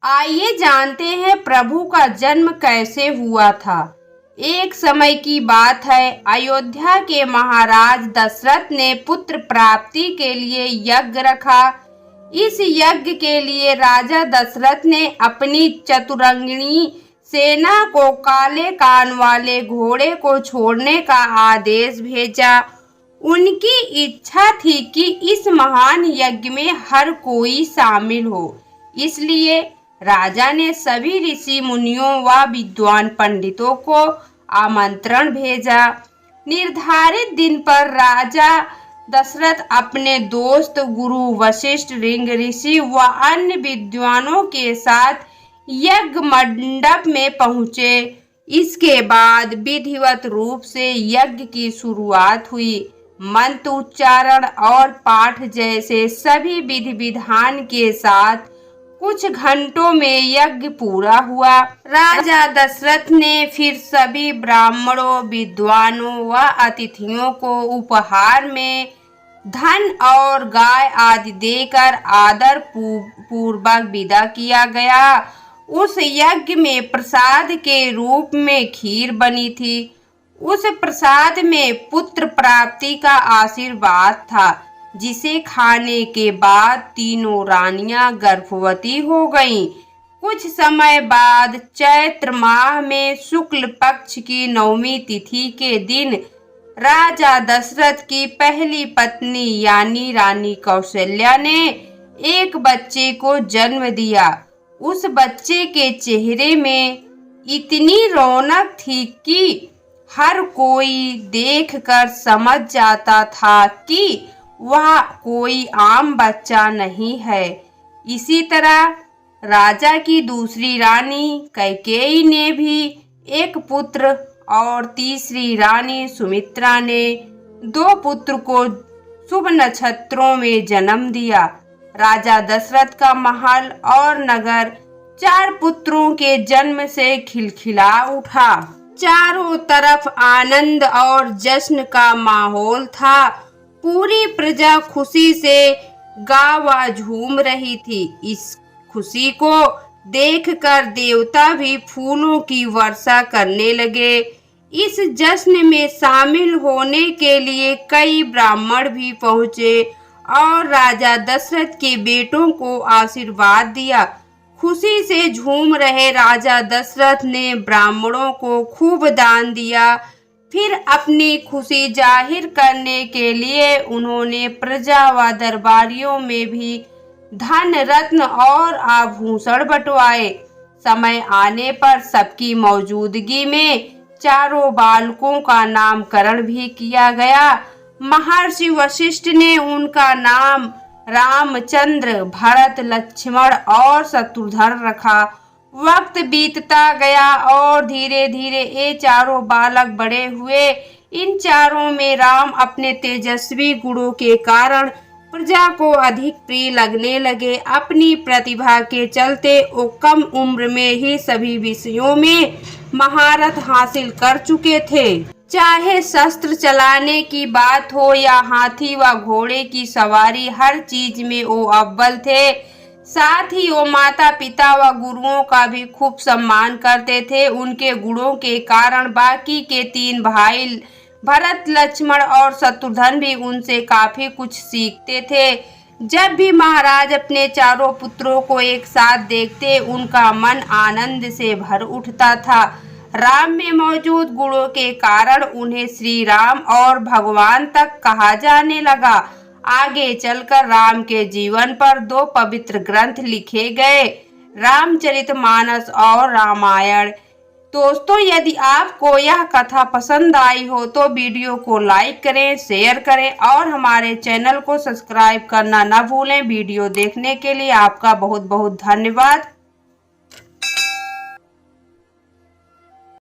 आइए जानते हैं प्रभु का जन्म कैसे हुआ था। एक समय की बात है, अयोध्या के महाराज दशरथ ने पुत्र प्राप्ति के लिए यज्ञ रखा। इस यज्ञ के लिए राजा दशरथ ने अपनी चतुरंगिणी सेना को काले कान वाले घोड़े को छोड़ने का आदेश भेजा। उनकी इच्छा थी कि इस महान यज्ञ में हर कोई शामिल हो, इसलिए राजा ने सभी ऋषि मुनियों व विद्वान पंडितों को आमंत्रण भेजा। निर्धारित दिन पर राजा दशरथ अपने दोस्त गुरु वशिष्ठ, ऋंग ऋषि व अन्य विद्वानों के साथ यज्ञ मंडप में पहुँचे। इसके बाद विधिवत रूप से यज्ञ की शुरुआत हुई। मंत्र उच्चारण और पाठ जैसे सभी विधि विधान के साथ कुछ घंटों में यज्ञ पूरा हुआ। राजा दशरथ ने फिर सभी ब्राह्मणों, विद्वानों व अतिथियों को उपहार में धन और गाय आदि देकर आदर पूर्वक विदा किया गया। उस यज्ञ में प्रसाद के रूप में खीर बनी थी। उस प्रसाद में पुत्र प्राप्ति का आशीर्वाद था, जिसे खाने के बाद तीनों रानियां गर्भवती हो गईं। कुछ समय बाद चैत्र माह में शुक्ल पक्ष की 9वीं तिथि के दिन राजा दशरथ की पहली पत्नी यानी रानी कौशल्या ने एक बच्चे को जन्म दिया। उस बच्चे के चेहरे में इतनी रौनक थी कि हर कोई देखकर समझ जाता था कि वह कोई आम बच्चा नहीं है। इसी तरह राजा की दूसरी रानी कैकेयी ने भी एक पुत्र और तीसरी रानी सुमित्रा ने 2 पुत्र को शुभ नक्षत्रों में जन्म दिया। राजा दशरथ का महल और नगर 4 पुत्रों के जन्म से खिलखिला उठा। चारों तरफ आनंद और जश्न का माहौल था। पूरी प्रजा खुशी से गा व झूम रही थी। इस खुशी को देखकर देवता भी फूलों की वर्षा करने लगे। इस जश्न में शामिल होने के लिए कई ब्राह्मण भी पहुँचे और राजा दशरथ के बेटों को आशीर्वाद दिया। खुशी से झूम रहे राजा दशरथ ने ब्राह्मणों को खूब दान दिया। फिर अपनी खुशी जाहिर करने के लिए उन्होंने प्रजा व दरबारियों में भी धन, रत्न और आभूषण बंटवाए। समय आने पर सबकी मौजूदगी में चारों बालकों का नामकरण भी किया गया। महर्षि वशिष्ठ ने उनका नाम रामचंद्र, भरत, लक्ष्मण और शत्रुघ्न रखा। वक्त बीतता गया और धीरे धीरे ये चारों बालक बड़े हुए। इन चारों में राम अपने तेजस्वी गुणों के कारण प्रजा को अधिक प्रिय लगने लगे। अपनी प्रतिभा के चलते वो कम उम्र में ही सभी विषयों में महारत हासिल कर चुके थे। चाहे शस्त्र चलाने की बात हो या हाथी व घोड़े की सवारी, हर चीज में वो अव्वल थे। साथ ही वो माता पिता व गुरुओं का भी खूब सम्मान करते थे। उनके गुणों के कारण बाकी के 3 भाई भरत, लक्ष्मण और शत्रुघ्न भी उनसे काफी कुछ सीखते थे। जब भी महाराज अपने चारों पुत्रों को एक साथ देखते, उनका मन आनंद से भर उठता था। राम में मौजूद गुणों के कारण उन्हें श्री राम और भगवान तक कहा जाने लगा। आगे चलकर राम के जीवन पर 2 पवित्र ग्रंथ लिखे गए, रामचरितमानस और रामायण। दोस्तों, यदि आपको यह कथा पसंद आई हो तो वीडियो को लाइक करें, शेयर करें और हमारे चैनल को सब्सक्राइब करना न भूलें। वीडियो देखने के लिए आपका बहुत बहुत धन्यवाद।